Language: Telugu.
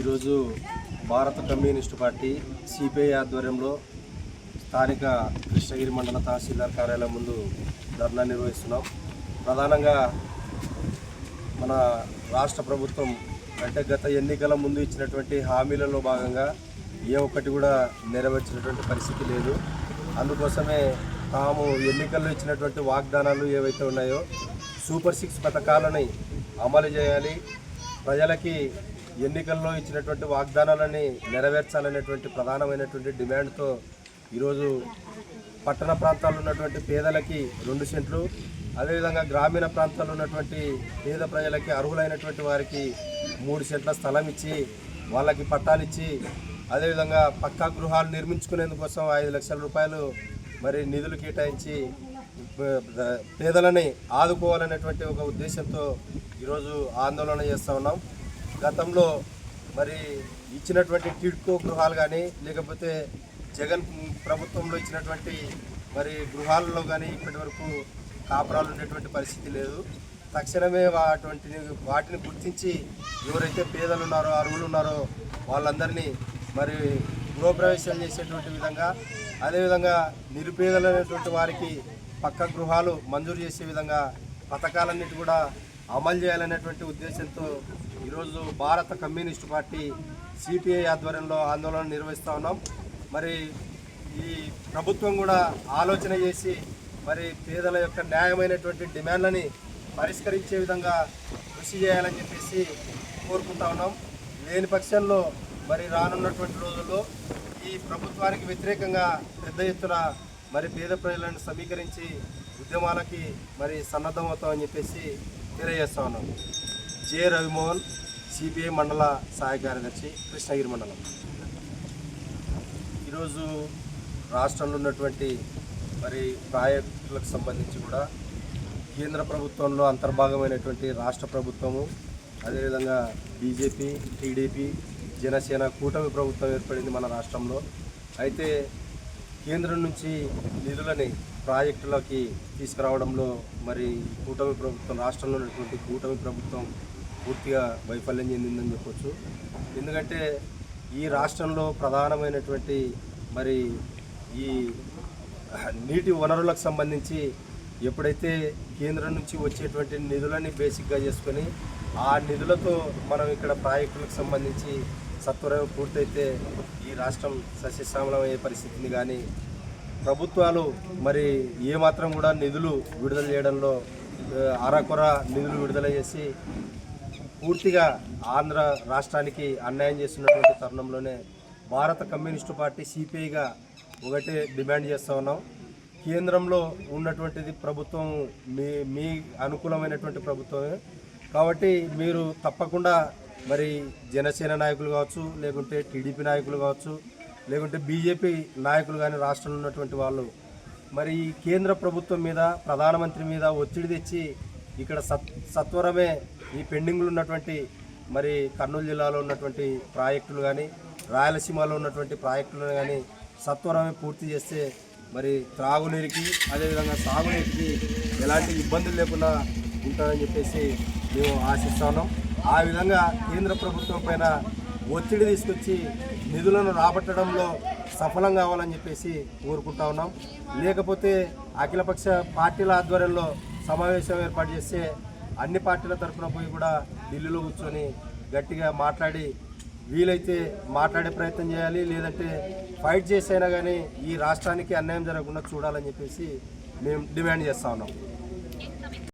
ఈరోజు భారత కమ్యూనిస్టు పార్టీ సిపిఐ ఆధ్వర్యంలో స్థానిక కృష్ణగిరి మండల తహసీల్దార్ కార్యాలయం ముందు ధర్నా నిర్వహిస్తున్నాం. ప్రధానంగా మన రాష్ట్ర ప్రభుత్వం అంటే గత ఎన్నికల ముందు ఇచ్చినటువంటి హామీలలో భాగంగా ఏ ఒక్కటి కూడా నెరవేర్చినటువంటి పరిస్థితి లేదు. అందుకోసమే తాము ఎన్నికల్లో ఇచ్చినటువంటి వాగ్దానాలు ఏవైతే ఉన్నాయో సూపర్ 6 పథకాలని అమలు చేయాలి, ప్రజలకి ఎన్నికల్లో ఇచ్చినటువంటి వాగ్దానాలని నెరవేర్చాలనేటువంటి ప్రధానమైనటువంటి డిమాండ్తో ఈరోజు పట్టణ ప్రాంతాల్లో ఉన్నటువంటి పేదలకి 2 సెంట్లు, అదేవిధంగా గ్రామీణ ప్రాంతాల్లో ఉన్నటువంటి పేద ప్రజలకి అర్హులైనటువంటి వారికి 3 సెంట్ల స్థలం ఇచ్చి వాళ్ళకి పట్టాలు ఇచ్చి అదేవిధంగా పక్కా గృహాలు నిర్మించుకునేందుకోసం 5 లక్షల రూపాయలు మరి నిధులు కేటాయించి పేదలని ఆదుకోవాలనేటువంటి ఒక ఉద్దేశంతో ఈరోజు ఆందోళన చేస్తూ ఉన్నాం. గతంలో మరి ఇచ్చినటువంటి టిడ్కో గృహాలు కానీ లేకపోతే జగన్ ప్రభుత్వంలో ఇచ్చినటువంటి మరి గృహాలలో కానీ ఇప్పటి వరకు కాపురాలు ఉండేటువంటి పరిస్థితి లేదు. తక్షణమే వాటిని గుర్తించి ఎవరైతే పేదలు ఉన్నారో అర్హులు ఉన్నారో వాళ్ళందరినీ మరి గృహప్రవేశం చేసేటువంటి విధంగా, అదేవిధంగా నిరుపేదలైనటువంటి వారికి పక్క గృహాలు మంజూరు చేసే విధంగా పథకాలన్నిటి కూడా అమలు చేయాలనేటువంటి ఉద్దేశంతో ఈరోజు భారత కమ్యూనిస్టు పార్టీ సిపిఐ ఆధ్వర్యంలో ఆందోళన నిర్వహిస్తూ ఉన్నాం. మరి ఈ ప్రభుత్వం కూడా ఆలోచన చేసి మరి పేదల యొక్క న్యాయమైనటువంటి డిమాండ్లని పరిష్కరించే విధంగా కృషి చేయాలని చెప్పేసి కోరుకుంటా ఉన్నాం. లేని పక్షంలో మరి రానున్నటువంటి రోజుల్లో ఈ ప్రభుత్వానికి వ్యతిరేకంగా పెద్ద ఎత్తున మరి పేద ప్రజలను సమీకరించి ఉద్యమాలకి మరి సన్నద్ధమవుతామని చెప్పేసి తెలియజేస్తా ఉన్నాం. జె రవిమోహన్, సిపిఐ మండల సహాయ కార్యదర్శి, కృష్ణగిరి మండలం. ఈరోజు రాష్ట్రంలో ఉన్నటువంటి మరి ప్రాజెక్టులకు సంబంధించి కూడా కేంద్ర ప్రభుత్వంలో అంతర్భాగమైనటువంటి రాష్ట్ర ప్రభుత్వము, అదేవిధంగా బీజేపీ, టీడీపీ, జనసేన కూటమి ప్రభుత్వం ఏర్పడింది మన రాష్ట్రంలో. అయితే కేంద్రం నుంచి నిధులని ప్రాజెక్టులకి తీసుకురావడంలో మరి కూటమి ప్రభుత్వం, రాష్ట్రంలో ఉన్నటువంటి కూటమి ప్రభుత్వం పూర్తిగా వైఫల్యం చెందిందని చెప్పొచ్చు. ఎందుకంటే ఈ రాష్ట్రంలో ప్రధానమైనటువంటి మరి ఈ నీటి వనరులకు సంబంధించి ఎప్పుడైతే కేంద్రం నుంచి వచ్చేటువంటి నిధులని బేసిక్గా చేసుకొని ఆ నిధులతో మనం ఇక్కడ ప్రాజెక్టులకు సంబంధించి సత్వరం పూర్తయితే ఈ రాష్ట్రం సస్యశ్యామలమయ్యే పరిస్థితిని, కానీ ప్రభుత్వాలు మరి ఏమాత్రం కూడా నిధులు విడుదల చేయడంలో అరకొర నిధులు విడుదల చేసి పూర్తిగా ఆంధ్ర రాష్ట్రానికి అన్యాయం చేస్తున్నటువంటి తరుణంలోనే భారత కమ్యూనిస్టు పార్టీ సిపిఐగా ఒకటే డిమాండ్ చేస్తూ ఉన్నాం. కేంద్రంలో ఉన్నటువంటిది ప్రభుత్వం మీ అనుకూలమైనటువంటి ప్రభుత్వమే కాబట్టి మీరు తప్పకుండా మరి జనసేన నాయకులు కావచ్చు, లేకుంటే టీడీపీ నాయకులు కావచ్చు, లేకుంటే బీజేపీ నాయకులు కానీ రాష్ట్రంలో ఉన్నటువంటి వాళ్ళు మరి కేంద్ర ప్రభుత్వం మీద, ప్రధానమంత్రి మీద ఒత్తిడి తెచ్చి ఇక్కడ సత్వరమే ఈ పెండింగ్లు ఉన్నటువంటి మరి కర్నూలు జిల్లాలో ఉన్నటువంటి ప్రాజెక్టులు కానీ, రాయలసీమలో ఉన్నటువంటి ప్రాజెక్టులను కానీ సత్వరమే పూర్తి చేస్తే మరి త్రాగునీరికి అదేవిధంగా సాగునీటికి ఎలాంటి ఇబ్బందులు లేకుండా ఉంటుందని చెప్పేసి మేము ఆశిస్తున్నాం. ఆ విధంగా కేంద్ర ప్రభుత్వం పైన ఒత్తిడి తీసుకొచ్చి నిధులను రాబట్టడంలో సఫలం కావాలని చెప్పేసి కోరుకుంటా ఉన్నాం. లేకపోతే అఖిలపక్ష పార్టీల ఆధ్వర్యంలో సమావేశం ఏర్పాటు చేస్తే అన్ని పార్టీల తరఫున పోయి కూడా ఢిల్లీలో కూర్చొని గట్టిగా మాట్లాడి వీలైతే మాట్లాడే ప్రయత్నం చేయాలి, లేదంటే ఫైట్ చేసైనా కానీ ఈ రాష్ట్రానికి అన్యాయం జరగకుండా చూడాలని చెప్పేసి మేము డిమాండ్ చేస్తూ ఉన్నాం.